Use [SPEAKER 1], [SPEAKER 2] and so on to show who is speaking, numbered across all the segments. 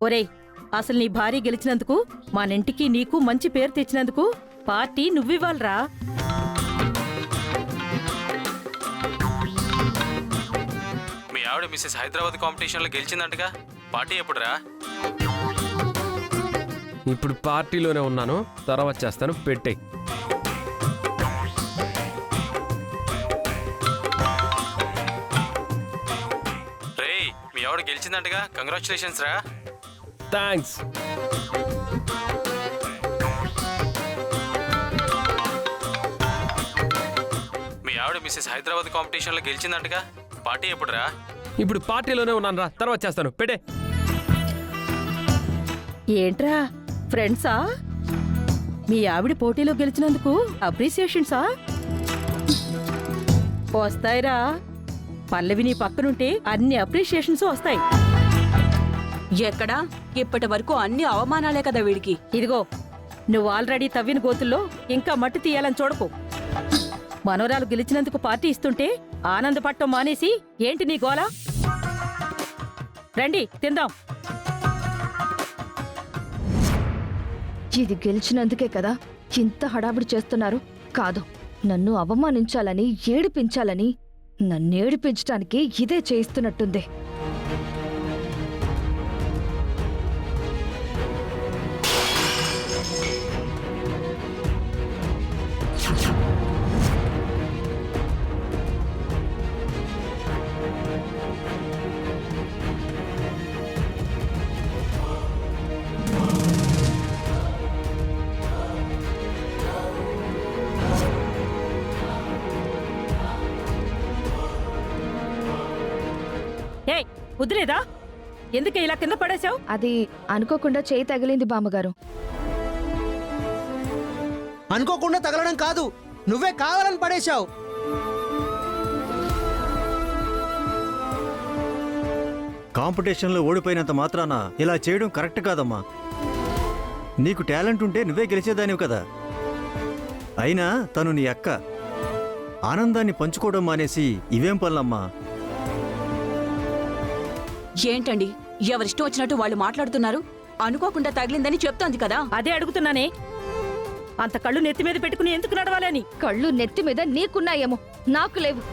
[SPEAKER 1] ఒరేయ్, అసలు నీ భార్య గెలిచినందుకు మనింటికి నీకు మంచి పేరు తెచ్చినందుకు పార్టీ నువ్వివ్వాలరా.
[SPEAKER 2] మీ ఆవిడ మిస్సెస్ హైదరాబాద్ కాంపిటీషన్లో గెలిచిందంటగా, పార్టీ ఎప్పుడురా?
[SPEAKER 3] ఇప్పుడు పార్టీలోనే ఉన్నాను, తర్వాత చేస్తాను, పెట్టే.
[SPEAKER 2] రేయ్, మీ ఆవిడ గెలిచిందంటగా, కంగ్రాచులేషన్స్ రా.
[SPEAKER 3] థ్యాంక్స్.
[SPEAKER 2] మీ ఆవిడ మిస్సెస్ హైదరాబాద్ కాంపిటీషన్లో గెలిచిందంటగా, పార్టీ ఎప్పుడురా?
[SPEAKER 3] ఇప్పుడు పార్టీలోనే ఉన్నాను రా, తర్వాత చేస్తాను, పెట్టే.
[SPEAKER 1] ఏంట్రా ఫ్రెండ్సా? మీ ఆవిడ పోటీలో గెలిచినందుకు అప్రిసియేషన్సా? వస్తాయిరా, పల్లవి నీ పక్కనుంటే అన్ని అప్రిసియేషన్స్ వస్తాయి.
[SPEAKER 4] ఎక్కడా? ఇప్పటి వరకు అన్ని అవమానాలే కదా వీడికి.
[SPEAKER 1] ఇదిగో, నువ్వు ఆల్రెడీ తవ్విన గోతుల్లో ఇంకా మట్టి తీయాలని చూడకు. మనవరాలు గెలిచినందుకు పార్టీ ఇస్తుంటే ఆనందపట్టం మానేసి ఏంటి నీ గోల? రండి తిందాం.
[SPEAKER 5] ఇది గెలిచినందుకే కదా ఇంత హడావిడి చేస్తున్నారు. కాదు, నన్ను అవమానించాలని, ఏడిపించాలని, నన్నేడిపించటానికి ఇదే చేయిస్తున్నట్టుంది.
[SPEAKER 1] ఏయ్, వదిలేదా? ఎందుకే ఇలా కింద పడేశావు?
[SPEAKER 5] అది అనుకోకుండా చేయి తగిలింది బామ్మగారు.
[SPEAKER 6] అనుకోకుండా తగలడం కాదు, నువ్వే కావాలని పడేశావు.
[SPEAKER 7] కాంపిటీషన్లో ఓడిపోయినంత మాత్రాన ఇలా చేయడం కరెక్ట్ కాదమ్మా. నీకు టాలెంట్ ఉంటే నువ్వే గెలిచేదానివి కదా. అయినా తను నీ అక్క. ఆనందాన్ని పంచుకోవడం మానేసి ఇవేం పనులమ్మా?
[SPEAKER 4] ఏంటండి, ఎవరిష్టం వచ్చినట్టు వాళ్ళు మాట్లాడుతున్నారు? అనుకోకుండా తగిలిందని చెప్తోంది కదా.
[SPEAKER 1] అదే అడుగుతున్నానే, అంత కళ్ళు నెత్తి మీద పెట్టుకుని ఎందుకు నడవాలని?
[SPEAKER 5] కళ్ళు నెత్తి మీద నీకున్నాయేమో, నాకు లేవు.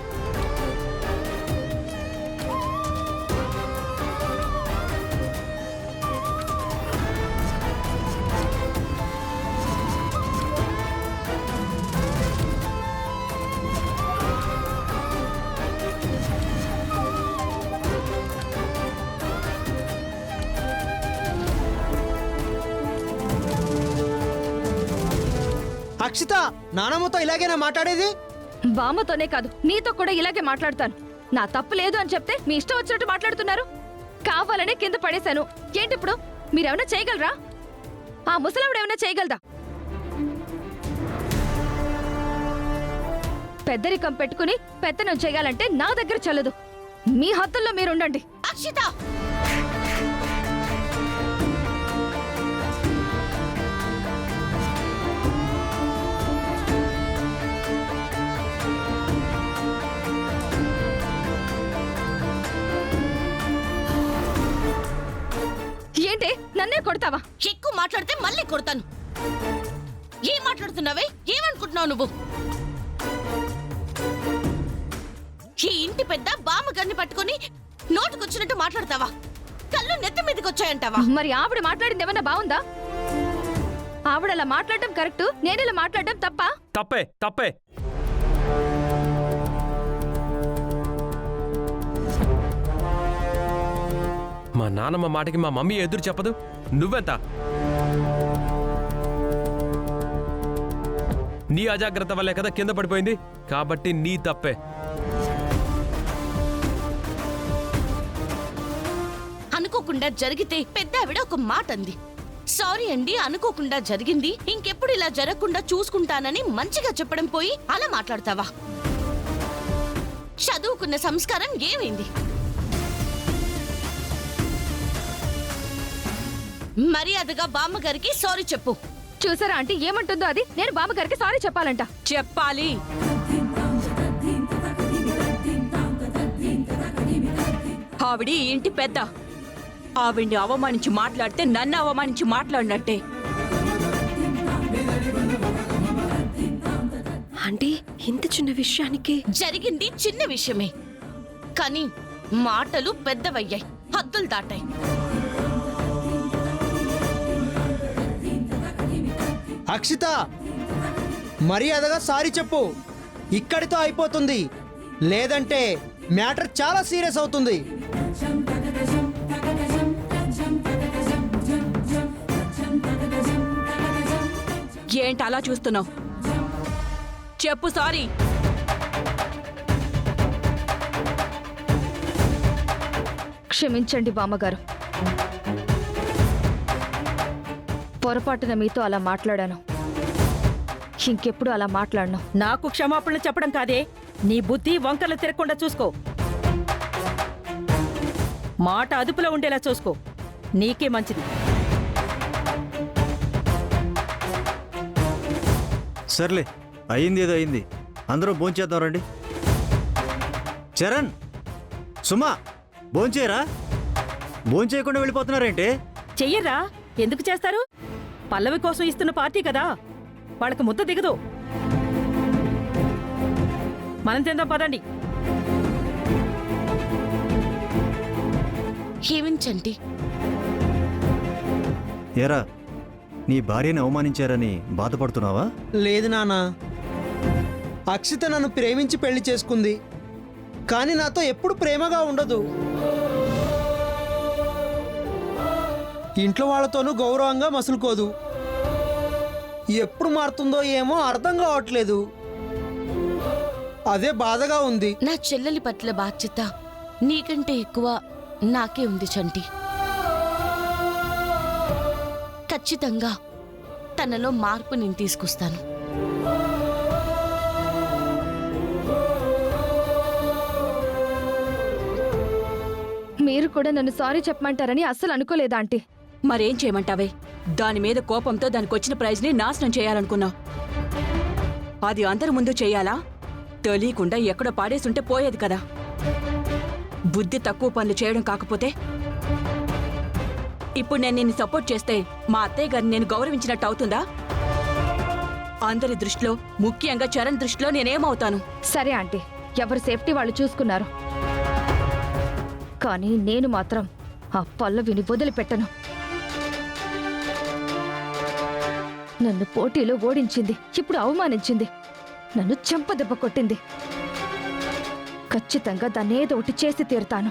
[SPEAKER 6] అక్షిత, నానమ్మతో ఇలాగేనా మాట్లాడేది?
[SPEAKER 5] బామ్మతోనే కాదు, నీతో కూడా ఇలాగే మాట్లాడతాను. నా తప్పు లేదు అని చెప్తే మీ ఇష్టం వచ్చినట్టు మాట్లాడుతున్నారు. కావాలనే కింద పడేశాను. ఏంటిప్పుడు? మీరేమైనా చేయగలరా? ఆ ముసలావిడేమైనా చేయగలదా? పెద్దరికం పెట్టుకుని పెత్తనం చేయాలంటే నా దగ్గర చల్లదు. మీ హద్దుల్లో మీరుండండి.
[SPEAKER 4] అక్షిత,
[SPEAKER 5] ఏంటి నన్నే కొడతావా?
[SPEAKER 4] ఎక్కువ మాట్లాడితే మళ్ళీ కొడతాను. ఏం మాట్లాడుతున్నావే? ఏమనుకుంటున్నావు నువ్వు? ఈ ఇంటి పెద్ద బామ్మగారిని పట్టుకుని నోటుకొచ్చినట్టు మాట్లాడతావా? కళ్ళు నెత్తి మీదకి వచ్చాయంటావా?
[SPEAKER 5] మరి ఆవిడ మాట్లాడింది ఏమన్నా బాగుందా? ఆవిడలా మాట్లాడటం కరెక్ట్, నేనిలా మాట్లాడటం తప్పా?
[SPEAKER 3] తప్పే, తప్పే. మా నాన్నమ్మ మాటకి మా మమ్మీ ఎదురు చెప్పదు, నువ్వెంత? నీ అజాగ్రత్త వల్లే కదా కింద పడిపోయింది, కాబట్టి నీ తప్పే.
[SPEAKER 4] అనుకోకుండా జరిగితే పెద్ద ఆవిడ ఒక మాట అంది. సారీ అండి, అనుకోకుండా జరిగింది, ఇంకెప్పుడు ఇలా జరగకుండా చూసుకుంటానని మంచిగా చెప్పడం పోయి అలా మాట్లాడతావా? చదువుకున్న సంస్కారం ఏమైంది? మర్యాదగా బామ్మగారికి సారీ చెప్పు.
[SPEAKER 5] చూసారా ఆంటీ ఏమంటుందో అది? నేను బామ్మగారికి సారీ చెప్పాలంట.
[SPEAKER 4] చెప్పాలి. ఆవిడి ఇంటి పెద్ద.
[SPEAKER 8] ఆవిడ్ని అవమానించి మాట్లాడితే నన్ను అవమానించి మాట్లాడినట్టే.
[SPEAKER 9] ఆంటీ, ఇంత చిన్న విషయానికి
[SPEAKER 4] జరిగింది చిన్న విషయమే, కానీ మాటలు పెద్దవయ్యాయి, హద్దులు దాటాయి.
[SPEAKER 6] అక్షిత, మర్యాదగా సారీ చెప్పు. ఇక్కడితో అయిపోతుంది, లేదంటే మ్యాటర్ చాలా సీరియస్ అవుతుంది.
[SPEAKER 8] ఏంటి అలా చూస్తున్నావు? చెప్పు సారీ.
[SPEAKER 5] క్షమించండి బామ్మగారు, పొరపాటున మీతో అలా మాట్లాడాను. ఇంకెప్పుడు అలా మాట్లాడను.
[SPEAKER 1] నాకు క్షమాపణలు చెప్పడం కాదే, నీ బుద్ధి వంకలు తిరగకుండా చూసుకో. మాట అదుపులో ఉండేలా చూసుకో, నీకే మంచిది.
[SPEAKER 7] సర్లే, అయింది ఏదో అయింది. అందరూ భోంచేద్దాం రండి. చరణ్, సుమా, భోంచేయరా? భోంచేయకుండా వెళ్ళిపోతున్నారేంటి?
[SPEAKER 1] చెయ్యరా, ఎందుకు చేస్తారు? పల్లవి కోసం ఇస్తున్న పార్టీ కదా, వాళ్ళకి ముద్ద దిగదు. మనం తిందాం పదండి.
[SPEAKER 4] క్షమించండి.
[SPEAKER 7] ఏరా, నీ భార్యని అవమానించారని బాధపడుతున్నావా?
[SPEAKER 6] లేదు నాన్న, అక్షిత నన్ను ప్రేమించి పెళ్లి చేసుకుంది, కానీ నాతో ఎప్పుడు ప్రేమగా ఉండదు. ఇంట్లో వాళ్ళతోనూ గౌరవంగా మసులుకోదు. ఎప్పుడు మారుతుందో ఏమో అర్థం కావట్లేదు. అదే బాధగా ఉంది.
[SPEAKER 4] నా చెల్లెలి పట్ల బాధ్యత నీకంటే ఎక్కువ నాకే ఉంది చంటి. ఖచ్చితంగా తనలో మార్పు నేను తీసుకొస్తాను.
[SPEAKER 5] మీరు కూడా నన్ను సారీ చెప్పమంటారని అస్సలు అనుకోలేదా ఆంటీ?
[SPEAKER 8] మరేం చేయమంటావే? దాని మీద కోపంతో దానికి వచ్చిన ప్రైజ్ని నాశనం చేయాలనుకున్నావు. అది అందరి ముందు చేయాలా? తెలియకుండా ఎక్కడో పాడేసుంటే పోయేది కదా. బుద్ధి తక్కువ పనులు చేయడం కాకపోతే ఇప్పుడు నేను నిన్ను సపోర్ట్ చేస్తే మా అత్తయ్య గారిని నేను గౌరవించినట్టు అవుతుందా? అందరి దృష్టిలో, ముఖ్యంగా చరణ్ దృష్టిలో నేనేమవుతాను?
[SPEAKER 5] సరే ఆంటీ, ఎవరి సేఫ్టీ వాళ్ళు చూసుకున్నారు. కానీ నేను మాత్రం ఆ పల్లవిని వదిలిపెట్టను. నన్ను పోటీలో ఓడించింది, ఇప్పుడు అవమానించింది, నన్ను చెంపదెబ్బ కొట్టింది. ఖచ్చితంగా దాన్నేదో ఒకటి చేసి తీరుతాను.